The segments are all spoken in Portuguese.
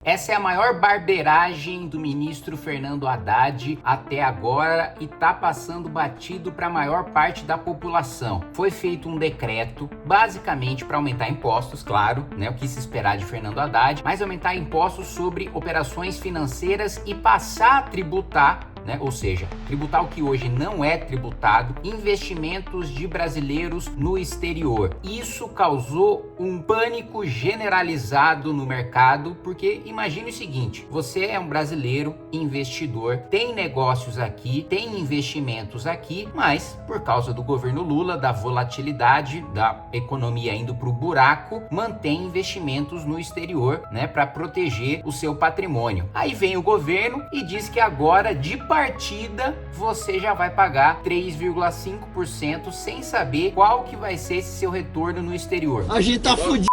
Essa é a maior barbeiragem do ministro Fernando Haddad até agora e tá passando batido para a maior parte da população. Foi feito um decreto, basicamente para aumentar impostos, claro, né? O que se esperar de Fernando Haddad, mas aumentar impostos sobre operações financeiras e passar a tributar, né? Ou seja, tributar o que hoje não é tributado, investimentos de brasileiros no exterior. Isso causou um pânico generalizado no mercado, porque imagine o seguinte: você é um brasileiro investidor, tem negócios aqui, tem investimentos aqui, mas por causa do governo Lula, da volatilidade, da economia indo para o buraco, mantém investimentos no exterior, né, para proteger o seu patrimônio. Aí vem o governo e diz que agora, de partida, você já vai pagar 3,5% sem saber qual que vai ser esse seu retorno no exterior. A gente tá fudido!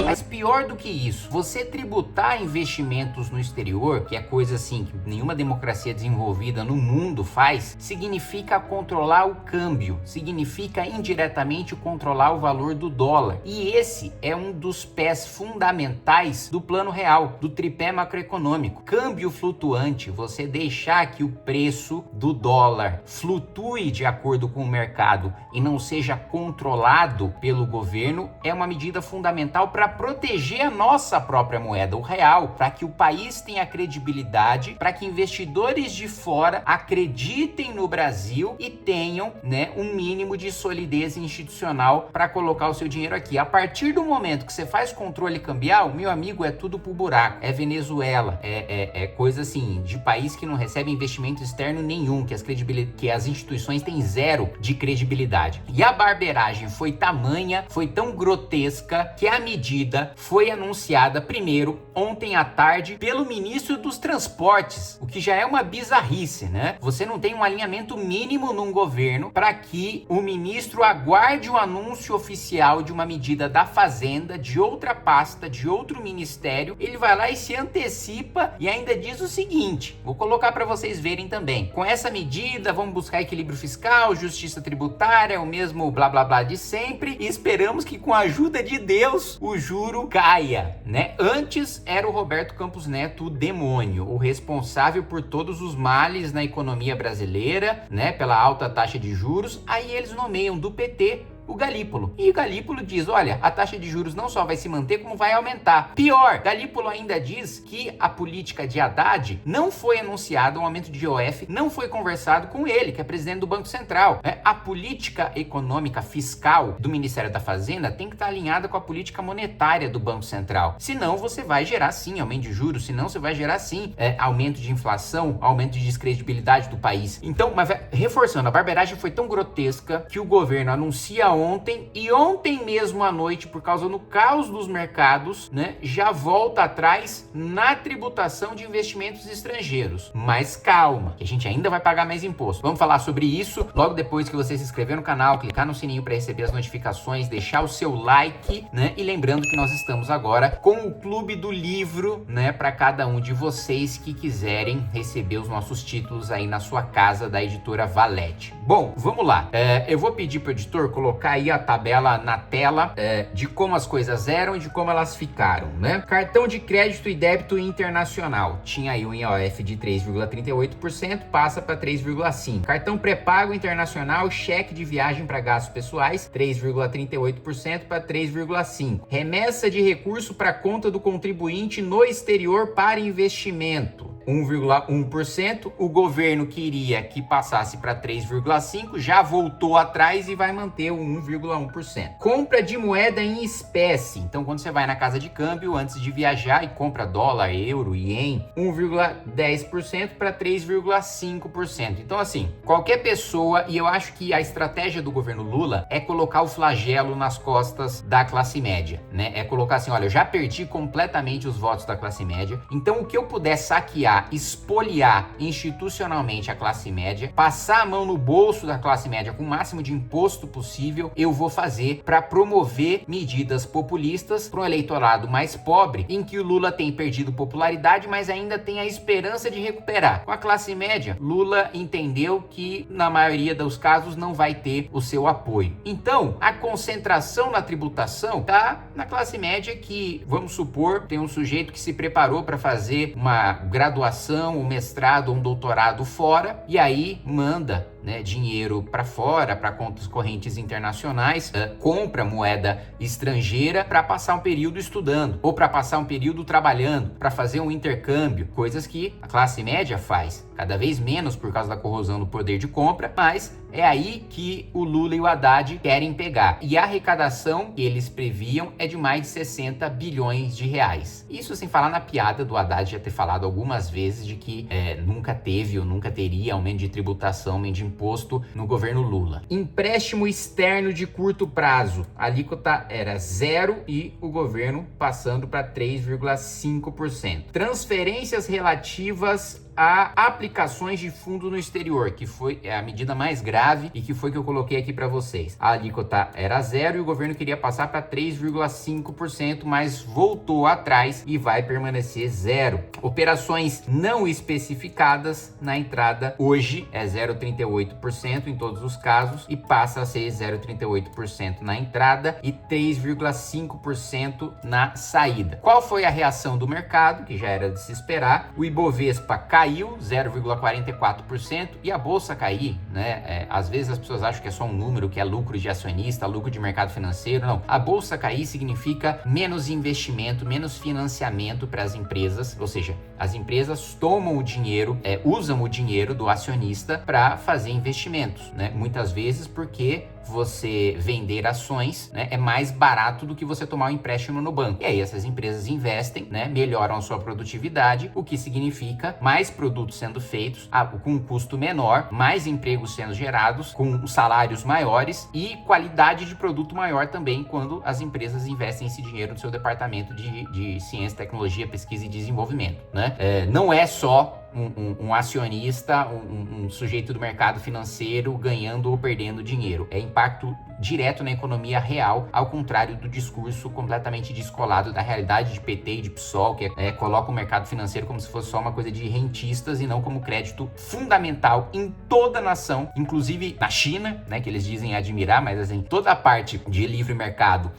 Mas pior do que isso, você tributar investimentos no exterior, que é coisa assim que nenhuma democracia desenvolvida no mundo faz, significa controlar o câmbio, significa indiretamente controlar o valor do dólar. E esse é um dos pés fundamentais do plano real, do tripé macroeconômico. Câmbio flutuante, você deixar que o preço do dólar flutue de acordo com o mercado e não seja controlado pelo governo, é uma medida fundamental para proteger a nossa própria moeda, o real, para que o país tenha credibilidade, para que investidores de fora acreditem no Brasil e tenham, né, um mínimo de solidez institucional para colocar o seu dinheiro aqui. A partir do momento que você faz controle cambial, meu amigo, é tudo pro buraco. É Venezuela, é coisa assim, de país que não recebe investimento externo nenhum, que as instituições têm zero de credibilidade. E a barbeiragem foi tamanha, foi tão grotesca, que a medida foi anunciada primeiro ontem à tarde pelo ministro dos Transportes, o que já é uma bizarrice, né? Você não tem um alinhamento mínimo num governo para que o ministro aguarde o anúncio oficial de uma medida da Fazenda, de outra pasta, de outro ministério. Ele vai lá e se antecipa e ainda diz o seguinte, vou colocar para vocês verem também: com essa medida vamos buscar equilíbrio fiscal, justiça tributária, o mesmo blá blá blá de sempre, e esperamos que com a ajuda de Deus o juro caia, né? Antes era o Roberto Campos Neto o demônio, o responsável por todos os males na economia brasileira, né? Pela alta taxa de juros. Aí eles nomeiam do PT o Galípolo. E o Galípolo diz, olha, a taxa de juros não só vai se manter, como vai aumentar. Pior, Galípolo ainda diz que a política de Haddad não foi anunciada, um aumento de IOF, não foi conversado com ele, que é presidente do Banco Central. A política econômica fiscal do Ministério da Fazenda tem que estar alinhada com a política monetária do Banco Central. Senão você vai gerar sim aumento de juros, senão você vai gerar sim aumento de inflação, aumento de descredibilidade do país. Então, mas reforçando, a barbeiragem foi tão grotesca que o governo anuncia ontem, e ontem mesmo à noite, por causa do caos dos mercados, né, já volta atrás na tributação de investimentos estrangeiros. Mas calma, que a gente ainda vai pagar mais imposto. Vamos falar sobre isso logo depois que você se inscrever no canal, clicar no sininho para receber as notificações, deixar o seu like, né? E lembrando que nós estamos agora com o Clube do Livro, né, para cada um de vocês que quiserem receber os nossos títulos aí na sua casa, da editora Valete. Bom, vamos lá. Eu vou pedir para o editor colocar aí a tabela na tela de como as coisas eram e de como elas ficaram, né? Cartão de crédito e débito internacional tinha aí um IOF de 3,38%, passa para 3,5%. Cartão pré-pago internacional, cheque de viagem para gastos pessoais, 3,38% para 3,5%. Remessa de recurso para conta do contribuinte no exterior para investimento, 1,1%. O governo queria que passasse para 3,5%, já voltou atrás e vai manter o 1,1%. Compra de moeda em espécie. Então, quando você vai na casa de câmbio antes de viajar e compra dólar, euro, ien, 1,10% para 3,5%. Então, assim, qualquer pessoa, e eu acho que a estratégia do governo Lula é colocar o flagelo nas costas da classe média, né? É colocar assim, olha, eu já perdi completamente os votos da classe média, então o que eu puder saquear tirar, espoliar institucionalmente a classe média, passar a mão no bolso da classe média com o máximo de imposto possível, eu vou fazer para promover medidas populistas para um eleitorado mais pobre, em que o Lula tem perdido popularidade, mas ainda tem a esperança de recuperar. Com a classe média, Lula entendeu que, na maioria dos casos, não vai ter o seu apoio. Então, a concentração na tributação está na classe média que, vamos supor, tem um sujeito que se preparou para fazer uma graduação, um mestrado, um doutorado fora, e aí manda, né, dinheiro para fora, para contas correntes internacionais, compra moeda estrangeira para passar um período estudando, ou para passar um período trabalhando, para fazer um intercâmbio, coisas que a classe média faz, cada vez menos por causa da corrosão do poder de compra, mas é aí que o Lula e o Haddad querem pegar. E a arrecadação que eles previam é de mais de 60 bilhões de reais. Isso sem falar na piada do Haddad já ter falado algumas vezes de que nunca teve ou nunca teria aumento de tributação, aumento de imposto no governo Lula. Empréstimo externo de curto prazo. A alíquota era 0 e o governo passando para 3,5%. Transferências relativas a aplicações de fundo no exterior, que foi a medida mais grave e que foi que eu coloquei aqui para vocês. A alíquota era 0 e o governo queria passar para 3,5%, mas voltou atrás e vai permanecer 0. Operações não especificadas na entrada hoje é 0,38% em todos os casos e passa a ser 0,38% na entrada e 3,5% na saída. Qual foi a reação do mercado, que já era de se esperar? O Ibovespa caiu 0,44% e a bolsa cair, né? Às vezes as pessoas acham que é só um número, que é lucro de acionista, lucro de mercado financeiro. Não. A bolsa cair significa menos investimento, menos financiamento para as empresas, ou seja, as empresas tomam o dinheiro, usam o dinheiro do acionista para fazer investimentos, né? Muitas vezes porque você vender ações, né, é mais barato do que você tomar um empréstimo no banco. E aí essas empresas investem, né, melhoram a sua produtividade, o que significa mais produtos sendo feitos com um custo menor, mais empregos sendo gerados, com salários maiores e qualidade de produto maior também quando as empresas investem esse dinheiro no seu departamento de ciência, tecnologia, pesquisa e desenvolvimento, né? Não é só um acionista, um sujeito do mercado financeiro ganhando ou perdendo dinheiro. É impacto direto na economia real, ao contrário do discurso completamente descolado da realidade de PT e de PSOL, que coloca o mercado financeiro como se fosse só uma coisa de rentistas e não como crédito fundamental em toda a nação, inclusive na China, né, que eles dizem admirar, mas assim, toda a parte de livre mercado,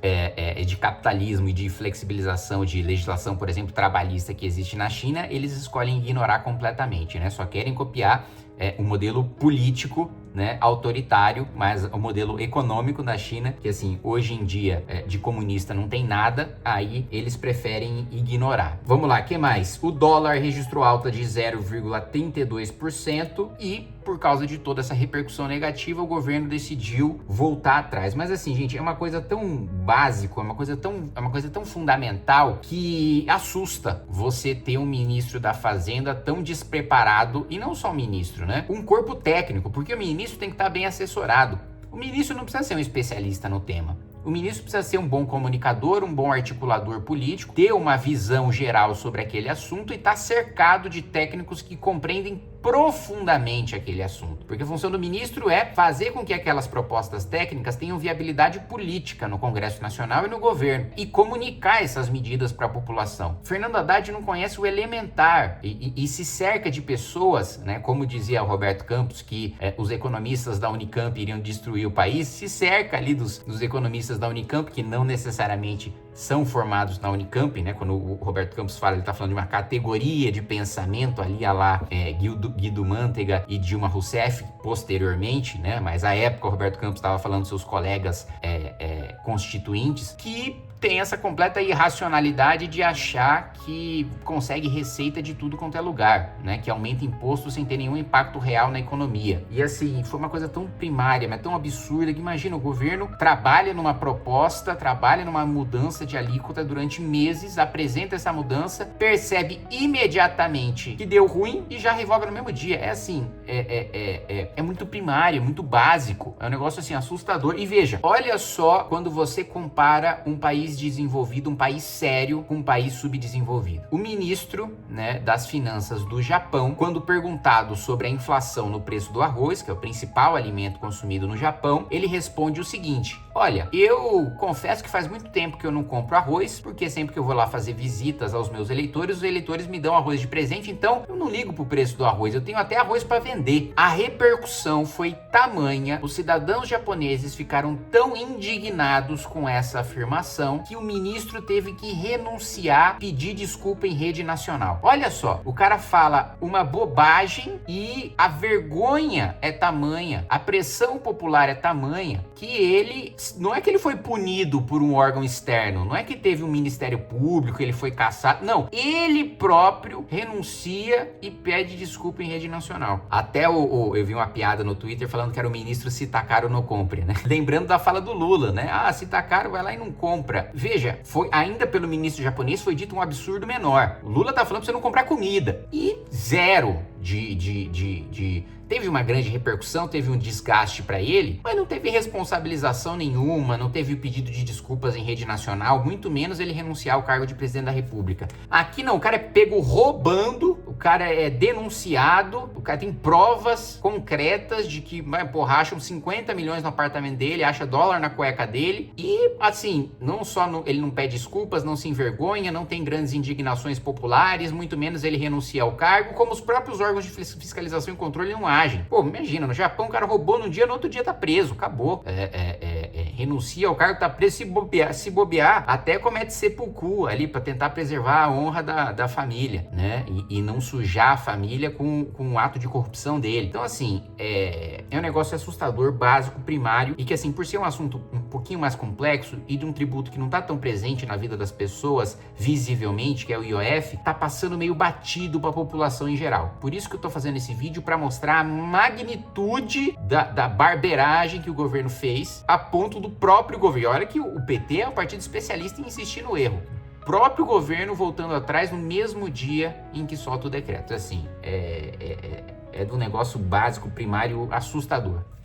de capitalismo e de flexibilização de legislação, por exemplo, trabalhista que existe na China, eles escolhem ignorar completamente, né? Só querem copiar o modelo político, né, autoritário, mas o modelo econômico da China, que assim, hoje em dia de comunista não tem nada, aí eles preferem ignorar. Vamos lá, que mais? O dólar registrou alta de 0,32% e por causa de toda essa repercussão negativa, o governo decidiu voltar atrás. Mas assim, gente, é uma coisa tão básica, é uma coisa tão fundamental que assusta você ter um ministro da Fazenda tão despreparado, e não só um ministro, né? Um corpo técnico, porque o ministro tem que estar bem assessorado. O ministro não precisa ser um especialista no tema. O ministro precisa ser um bom comunicador, um bom articulador político, ter uma visão geral sobre aquele assunto e estar cercado de técnicos que compreendem profundamente aquele assunto. Porque a função do ministro é fazer com que aquelas propostas técnicas tenham viabilidade política no Congresso Nacional e no governo e comunicar essas medidas para a população. Fernando Haddad não conhece o elementar e se cerca de pessoas, né, como dizia o Roberto Campos, que os economistas da Unicamp iriam destruir o país, se cerca ali dos economistas da Unicamp, que não necessariamente são formados na Unicamp, né? Quando o Roberto Campos fala, ele está falando de uma categoria de pensamento ali, a lá Guido Mantega e Dilma Rousseff, posteriormente, né? Mas à época o Roberto Campos estava falando dos seus colegas constituintes, que tem essa completa irracionalidade de achar que consegue receita de tudo quanto é lugar, né? Que aumenta imposto sem ter nenhum impacto real na economia. E assim, foi uma coisa tão primária, mas tão absurda, que imagina, o governo trabalha numa proposta, trabalha numa mudança mudança de alíquota durante meses, apresenta essa mudança, percebe imediatamente que deu ruim e já revoga no mesmo dia. É assim, é muito primário, é muito básico, é um negócio assim assustador. E veja, olha só quando você compara um país desenvolvido, um país sério, com um país subdesenvolvido. O ministro, né, das finanças do Japão, quando perguntado sobre a inflação no preço do arroz, que é o principal alimento consumido no Japão, ele responde o seguinte: olha, eu confesso que faz muito tempo que eu não compro arroz, porque sempre que eu vou lá fazer visitas aos meus eleitores, os eleitores me dão arroz de presente, então eu não ligo pro preço do arroz, eu tenho até arroz para vender. A repercussão foi tamanha, os cidadãos japoneses ficaram tão indignados com essa afirmação que o ministro teve que renunciar, pedir desculpa em rede nacional. Olha só, o cara fala uma bobagem e a vergonha é tamanha, a pressão popular é tamanha que ele, não é que ele foi punido por um órgão externo, não é que teve um ministério público, ele foi caçado, não, ele próprio renuncia e pede desculpa em rede nacional. Até eu vi uma piada no Twitter falando que era o ministro se tá caro não compre, né? Lembrando da fala do Lula, né? Ah, se tá caro vai lá e não compra. Veja, foi ainda pelo ministro japonês foi dito um absurdo menor. O Lula tá falando pra você não comprar comida e zero teve uma grande repercussão, teve um desgaste para ele, mas não teve responsabilização nenhuma, não teve o pedido de desculpas em rede nacional, muito menos ele renunciar ao cargo de presidente da República. Aqui não, o cara é pego roubando, o cara é denunciado, o cara tem provas concretas de que, porra, acham 50 milhões no apartamento dele, acha dólar na cueca dele e, assim, não só ele não pede desculpas, não se envergonha, não tem grandes indignações populares, muito menos ele renuncia ao cargo, como os próprios órgãos de fiscalização e controle não agem. Pô, imagina, no Japão o cara roubou num dia, no outro dia tá preso, acabou. Renuncia ao cargo, tá preso, se bobear, até comete seppuku ali pra tentar preservar a honra da família, né? E não sujar a família com o ato de corrupção dele. Então, assim, é um negócio assustador, básico, primário, e que, assim, por ser um assunto um pouquinho mais complexo e de um tributo que não tá tão presente na vida das pessoas visivelmente, que é o IOF, tá passando meio batido pra população em geral. Por isso que eu tô fazendo esse vídeo pra mostrar a magnitude da barbeiragem que o governo fez, a ponto do próprio governo. Olha que o PT é um partido especialista em insistir no erro. O próprio governo voltando atrás no mesmo dia em que solta o decreto. Assim, é de um negócio básico, primário, assustador.